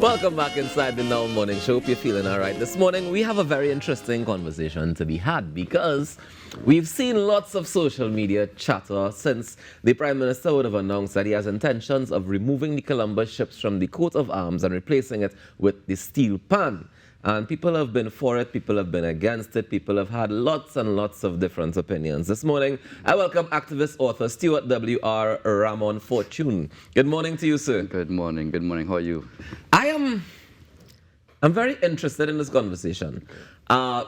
Welcome back inside the Now Morning Show. Hope you're feeling all right. This morning, we have a very interesting conversation to be had because we've seen lots of social media chatter since the Prime Minister would have announced that he has intentions of removing the Columbus ships from the coat of arms and replacing it with the steel pan. And people have been for it, people have been against it, people have had lots and lots of different opinions. This morning, I welcome activist author Stuart W.R. Ramon Fortune. Good morning to you, sir. Good morning. Good morning. How are you? I'm very interested in this conversation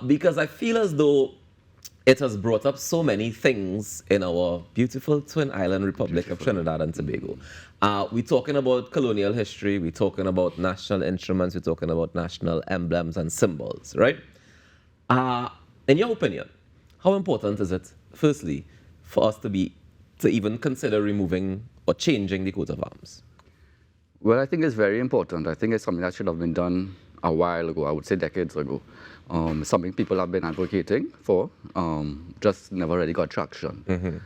because I feel as though it has brought up so many things in our beautiful twin island republic of Trinidad and Tobago. We're talking about colonial history, we're talking about national instruments, we're talking about national emblems and symbols, right? In your opinion, how important is it, firstly, for us to even consider removing or changing the coat of arms? Well, I think it's very important. I think it's something that should have been done a while ago, I would say decades ago. Something people have been advocating for, just never really got traction. Mm-hmm.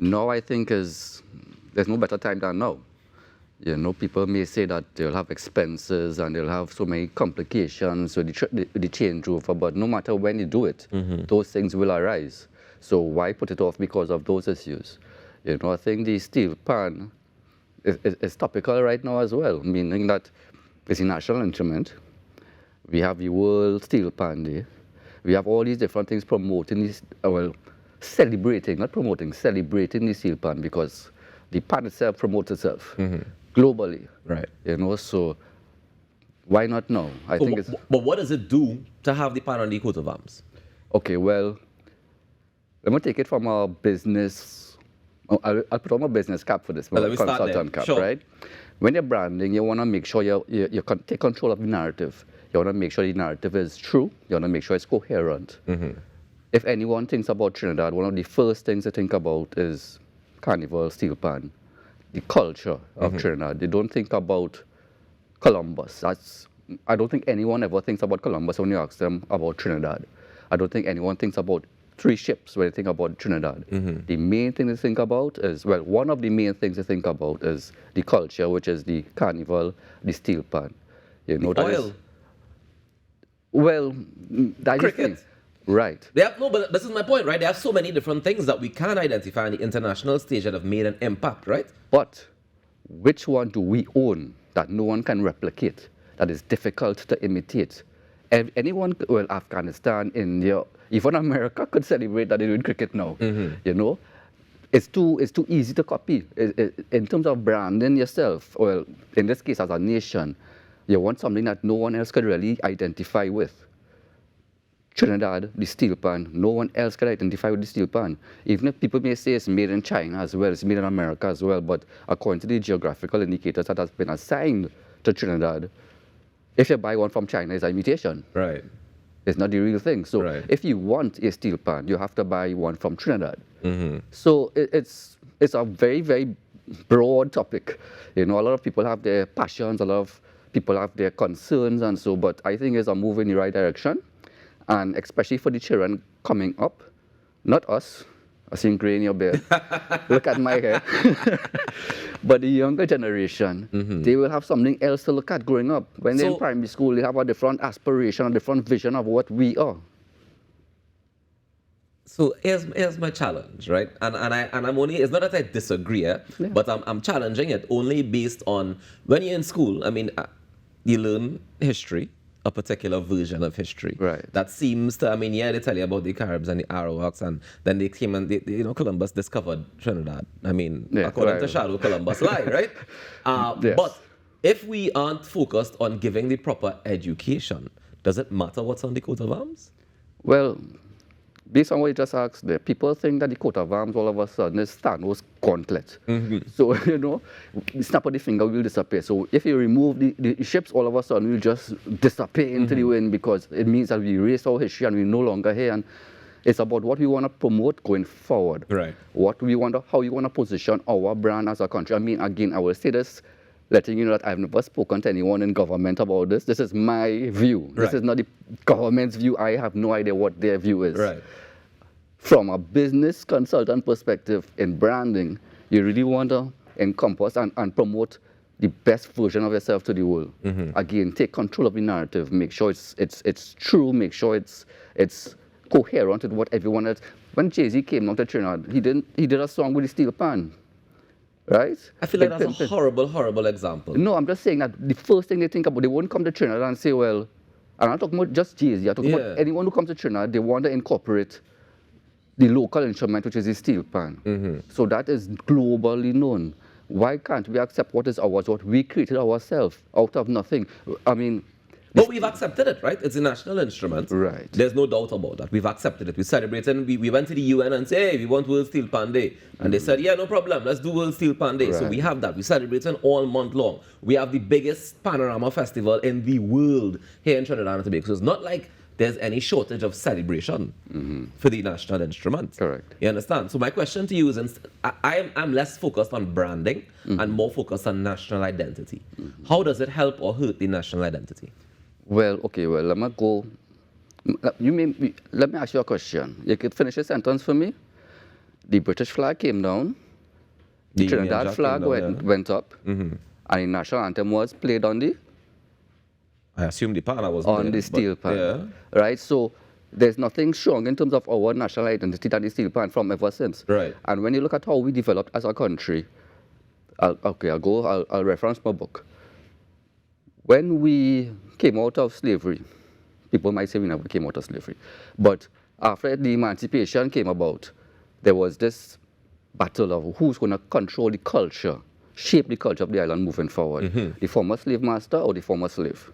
Now I think there's no better time than now. You know, people may say that they'll have expenses and they'll have so many complications with the changeover, but no matter when you do it, those things will arise. So why put it off because of those issues? You know, I think the steel pan is topical right now as well, meaning that it's a national instrument. We have the World Steel Pan Day. We have all these different things promoting this, celebrating, not promoting, celebrating the steel pan because the pan itself promotes itself globally. Right. You know, so why not now? But what does it do to have the pan on the coat of arms? Okay, well, let me take it from a business. I'll put on my business cap for this, my consultant cap, sure. Right? When you're branding, you want to make sure you can take control of the narrative. You want to make sure the narrative is true. You want to make sure it's coherent. If anyone thinks about Trinidad, one of the first things to think about is Carnival, steel pan, the culture of Trinidad. They don't think about Columbus. I don't think anyone ever thinks about Columbus when you ask them about Trinidad. I don't think anyone thinks about three ships when they think about Trinidad. The main thing to think about is, well, one of the main things to think about is the culture, which is the Carnival, the steel pan. You know, the oil. Well, that cricket. Is right. But this is my point, right? They have so many different things that we can identify on the international stage that have made an impact, right? But which one do we own that no one can replicate, that is difficult to imitate? Anyone, well, Afghanistan, India, even America could celebrate that they're doing cricket now. You know, it's too easy to copy. In terms of branding yourself, well, in this case as a nation, you want something that no one else could really identify with. Trinidad, the steel pan, no one else can identify with the steel pan. Even if people may say it's made in China as well, it's made in America as well, but according to the geographical indicators that has been assigned to Trinidad, if you buy one from China, it's an imitation. Right. It's not the real thing. So if you want a steel pan, you have to buy one from Trinidad. So it's a very, very broad topic. You know, a lot of people have their passions, a lot of people have their concerns and so, but I think it's a move in the right direction. And especially for the children coming up, not us, I see gray in your beard, look at my hair, but the younger generation, they will have something else to look at growing up. When they're in primary school, they have a different aspiration, a different vision of what we are. So here's my challenge, right? And I'm only, it's not that I disagree, but I'm challenging it only based on when you're in school. I mean, you learn history, a particular version of history. Right. That seems to, I mean, they tell you about the Caribs and the Arawaks, and then they came and, Columbus discovered Trinidad. I mean, according to Shadow, Columbus lie, right? Yes. But if we aren't focused on giving the proper education, does it matter what's on the coat of arms? Well, based on what you just asked there, people think that the coat of arms all of a sudden is Thanos' gauntlet. So, you know, snap of the finger will disappear. So if you remove the ships, all of a sudden will just disappear into the wind because it means that we erase our history and we're no longer here. And it's about what we want to promote going forward. Right. What we want to, how we want to position our brand as a country. I mean, again, I will say this, letting you know that I've never spoken to anyone in government about this. This is my view. This is not the government's view. I have no idea what their view is. Right. From a business consultant perspective in branding, you really want to encompass and promote the best version of yourself to the world. Again, take control of the narrative. Make sure it's true. Make sure it's coherent with what everyone else. When Jay-Z came out to Trinidad, he did a song with the steel pan, right? I feel like that's a horrible example. No, I'm just saying that the first thing they think about, they won't come to Trinidad and say, well, I'm not talking about just Jay-Z. I'm talking about anyone who comes to Trinidad, they want to incorporate the local instrument, which is the steel pan. So that is globally known. Why can't we accept what is ours, what we created ourselves out of nothing? I mean, but we've accepted it, right? It's a national instrument. Right. There's no doubt about that. We've accepted it. We celebrated and we went to the UN and said, hey, we want World Steel Pan Day. And they said, yeah, no problem. Let's do World Steel Pan Day. So we have that. We celebrated all month long. We have the biggest panorama festival in the world here in Trinidad and Tobago. So it's not like there's any shortage of celebration for the national instrument. Correct. You understand? So my question to you is, I'm less focused on branding and more focused on national identity. How does it help or hurt the national identity? Well, okay, well, let me go. Let me ask you a question. You could finish a sentence for me? The British flag came down, the Trinidad flag went up, and the national anthem was played on the? I assume the pan was on the steel pan. Right? So there's nothing strong in terms of our national identity than the steel pan from ever since. Right. And when you look at how we developed as a country, I'll reference my book. When we came out of slavery, people might say we never came out of slavery, but after the emancipation came about, there was this battle of who's going to control the culture, shape the culture of the island moving forward, the former slave master or the former slave.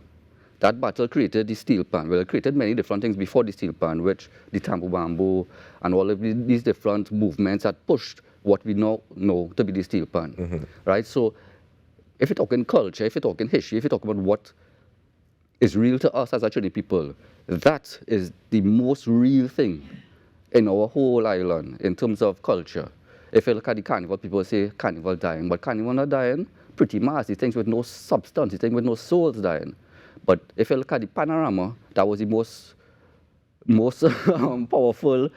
That battle created the steel pan. Well, it created many different things before the steel pan, which the tambo bamboo and all of these different movements that pushed what we now know to be the steel pan, right? So if you're talking culture, if you're talking history, if you're talking about what is real to us as a Trinidad people, that is the most real thing in our whole island in terms of culture. If you look at the carnival, people say carnival dying, but carnival not dying, pretty mass, these things with no substance, these things with no souls dying. But if you look at the panorama, that was the most powerful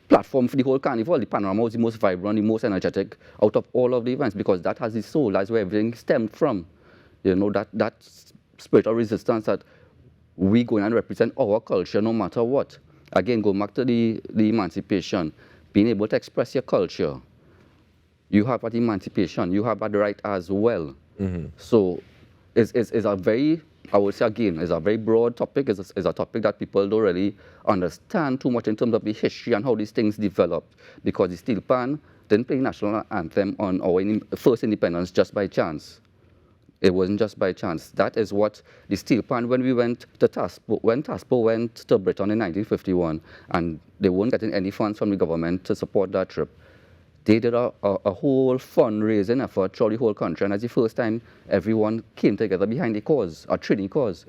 platform for the whole carnival. The panorama was the most vibrant, the most energetic out of all of the events because that has the soul. That's where everything stemmed from. You know, that spirit of resistance that we go in and represent our culture no matter what. Again, go back to the emancipation, being able to express your culture. You have that emancipation. You have that right as well. So it's a very, I would say again, it's a very broad topic. It's a topic that people don't really understand too much in terms of the history and how these things developed. Because the steel pan didn't play national anthem on our first independence just by chance. It wasn't just by chance. That is what the steel pan, when we went to Taspo, when Taspo went to Britain in 1951, and they weren't getting any funds from the government to support that trip, they did a whole fundraising effort throughout the whole country, and that's the first time everyone came together behind a cause, a Trinity cause.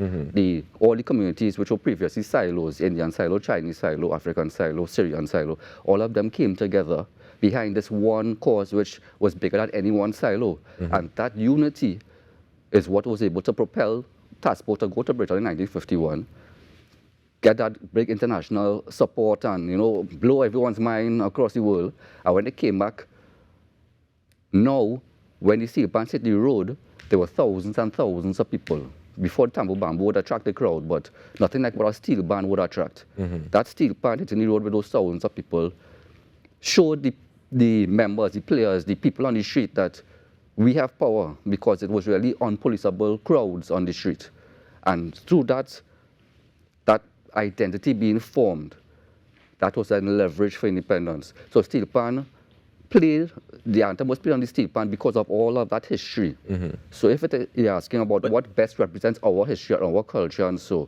All the communities which were previously silos, Indian silo, Chinese silo, African silo, Syrian silo, all of them came together behind this one cause which was bigger than any one silo. And that unity is what was able to propel Taspo to go to Britain in 1951, get that big international support and, you know, blow everyone's mind across the world. And when they came back, now, when the steel pan hit the road, there were thousands and thousands of people. Before Tambo Bamboo would attract the crowd, but nothing like what a steel band would attract. That steel pan hitting the road with those thousands of people showed the members, the players, the people on the street that we have power, because it was really unpoliceable crowds on the street. And through that identity being formed, that was then leverage for independence. So steel pan played, the anthem was played on the steel pan because of all of that history. So if you're asking about what best represents our history and our culture, and so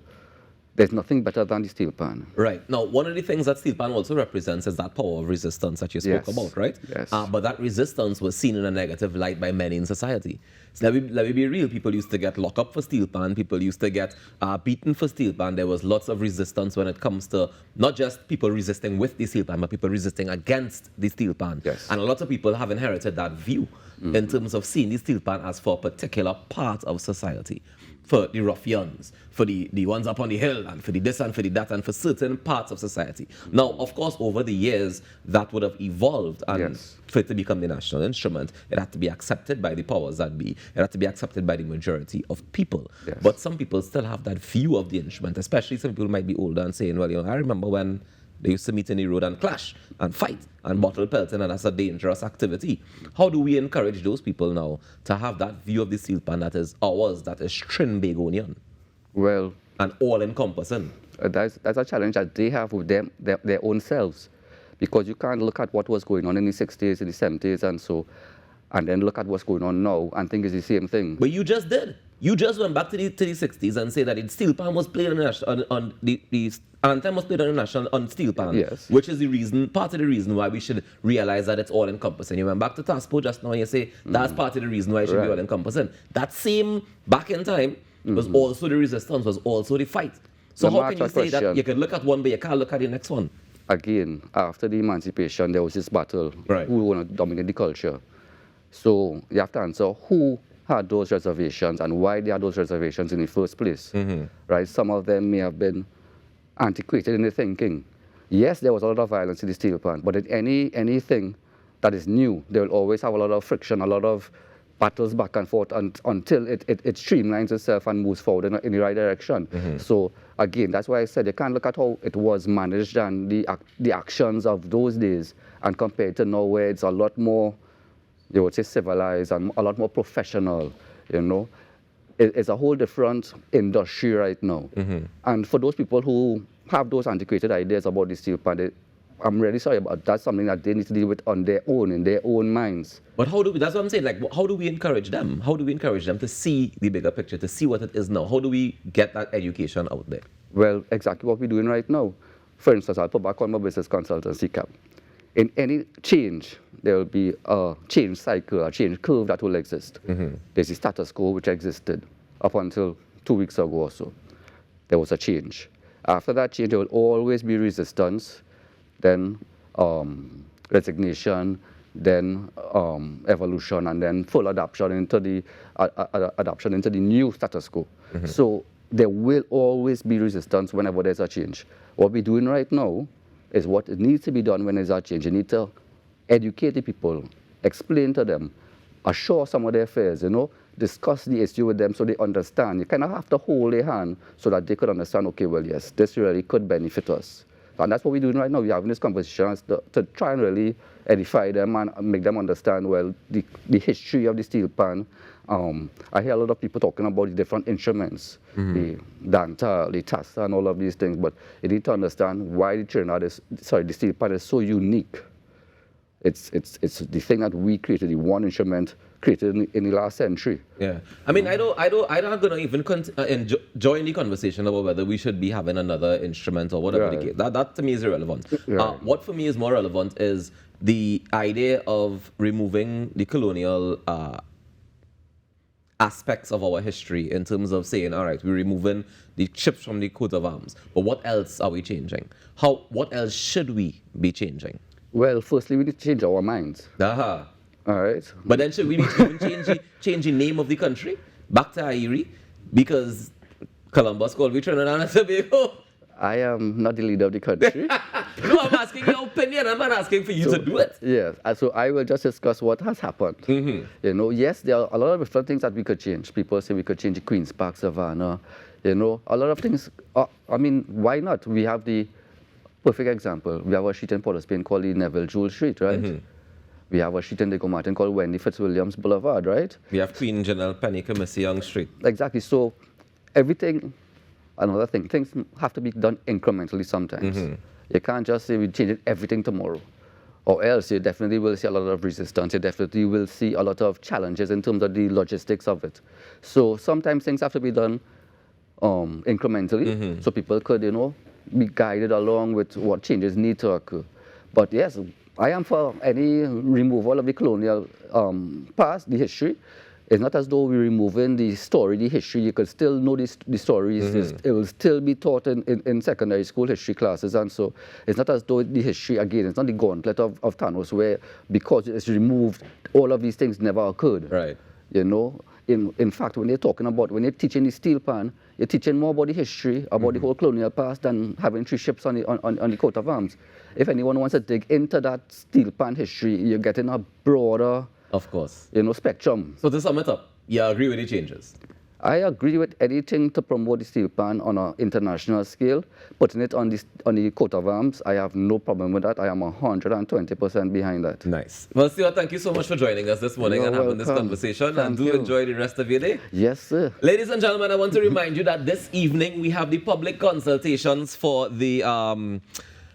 there's nothing better than the steel pan. Right. Now, one of the things that steel pan also represents is that power of resistance that you spoke about, right? Yes. But that resistance was seen in a negative light by many in society. So let me be real. People used to get locked up for steel pan. People used to get beaten for steel pan. There was lots of resistance when it comes to not just people resisting with the steel pan, but people resisting against the steel pan. Yes. And a lot of people have inherited that view. in terms of seeing the steel pan as for a particular part of society, for the ruffians, for the ones up on the hill, and for the this and for the that, and for certain parts of society. Now, of course, over the years, that would have evolved, and Yes. for it to become the national instrument, it had to be accepted by the powers that be. It had to be accepted by the majority of people. Yes. But some people still have that view of the instrument, especially some people might be older and saying, well, I remember when they used to meet in the road and clash and fight and bottle pelting, and that's a dangerous activity. How do we encourage those people now to have that view of the steel pan that is ours, that is Trinbagonian Well, and all-encompassing? that's a challenge that they have with them, their own selves. Because you can't look at what was going on in the 60s, in the 70s, and then look at what's going on now and think it's the same thing. But you just did. You just went back to the 60s and said that the steel pan was played on the anthem was played on the national on steel pan. Yes. Which is part of the reason why we should realize that it's all encompassing. You went back to Taspo just now and you say that's part of the reason why it should be Right. all encompassing. That same back in time was also the resistance, was also the fight. So Let me how ask can you a say that question. you can look at one but you can't look at the next one? Again, after the emancipation, there was this battle. Right. Who want to dominate the culture? So you have to answer who had those reservations and why they had those reservations in the first place. Right? Some of them may have been antiquated in their thinking. Yes, there was a lot of violence in the steel pan, but in anything that is new, they will always have a lot of friction, a lot of battles back and forth until it streamlines itself and moves forward in the right direction. So again, that's why I said you can't look at how it was managed and the actions of those days and compare it to now where it's a lot more, you would say, civilized and a lot more professional, It's a whole different industry right now. And for those people who have those antiquated ideas about the steel pan, I'm really sorry, but that's something that they need to deal with on their own, in their own minds. But that's what I'm saying, like, how do we encourage them? How do we encourage them to see the bigger picture, to see what it is now? How do we get that education out there? Well, exactly what we're doing right now. For instance, I'll put back on my business consultancy cap. In any change, there will be a change cycle, a change curve that will exist. There's the status quo which existed up until 2 weeks ago or so. There was a change. After that change, there will always be resistance, then resignation, then evolution, and then full adoption into the new status quo. So there will always be resistance whenever there's a change. What we're doing right now is what it needs to be done when there's a change. You need to educate the people, explain to them, assure some of their fears, discuss the issue with them so they understand. You kind of have to hold their hand so that they could understand, okay, well, yes, this really could benefit us. And that's what we're doing right now. We're having this conversation to try and really edify them and make them understand, well, the history of the steel pan. I hear a lot of people talking about the different instruments, the dantal, the tassa, and all of these things, but you need to understand why the steel pan is so unique. It's the thing that we created, the one instrument created in the last century. Yeah, I mean, I'm not gonna even join the conversation about whether we should be having another instrument or whatever the case. That to me is irrelevant. Right. What for me is more relevant is the idea of removing the colonial aspects of our history in terms of saying, all right, we're removing the chips from the coat of arms, but what else are we changing? What else should we be changing? Well, firstly, we need to change our minds. Aha. All right? But then should we need to even change the name of the country back to Airi? Because Columbus called we Trinidad and Tobago. I am not the leader of the country. No, I'm asking your opinion. I'm not asking for you to do it. Yes, so I will just discuss what has happened. Yes, there are a lot of different things that we could change. People say we could change the Queen's Park, Savannah. A lot of things. I mean, why not? We have the perfect example. We have a street in Port of Spain called the Neville Jewell Street, right? We have a street in Diego Martin called Wendy Fitzwilliams Boulevard, right? We have Queen Janelle Penny Missy Young Street. Exactly. So everything, another thing, things have to be done incrementally sometimes. You can't just say we change everything tomorrow. Or else you definitely will see a lot of resistance. You definitely will see a lot of challenges in terms of the logistics of it. So sometimes things have to be done incrementally so people could, be guided along with what changes need to occur. But yes, I am for any removal of the colonial past, the history. It's not as though we're removing the story, the history. You could still know the stories. It will still be taught in secondary school history classes. And so it's not as though the history, again, it's not the gauntlet of Thanos where because it's removed, all of these things never occurred. Right. You know, in fact, when when you're teaching the steel pan, you're teaching more about the history, about the whole colonial past than having 3 ships on the coat of arms. If anyone wants to dig into that steel pan history, you're getting a broader, Of course. spectrum. So to sum it up, you agree with the changes? I agree with anything to promote the steel pan on an international scale. Putting it on the coat of arms, I have no problem with that. I am 120% behind that. Nice. Well, Stuart, thank you so much for joining us this morning You're and having this welcome. conversation. Thank and do you. enjoy the rest of your day. Yes, sir. Ladies and gentlemen, I want to remind you that this evening we have the public consultations for the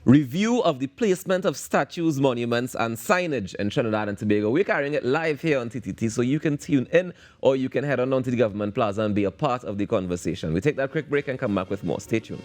review of the placement of statues, monuments, and signage in Trinidad and Tobago. We're carrying it live here on TTT, so you can tune in or you can head on down to the Government Plaza and be a part of the conversation. We take that quick break and come back with more. Stay tuned.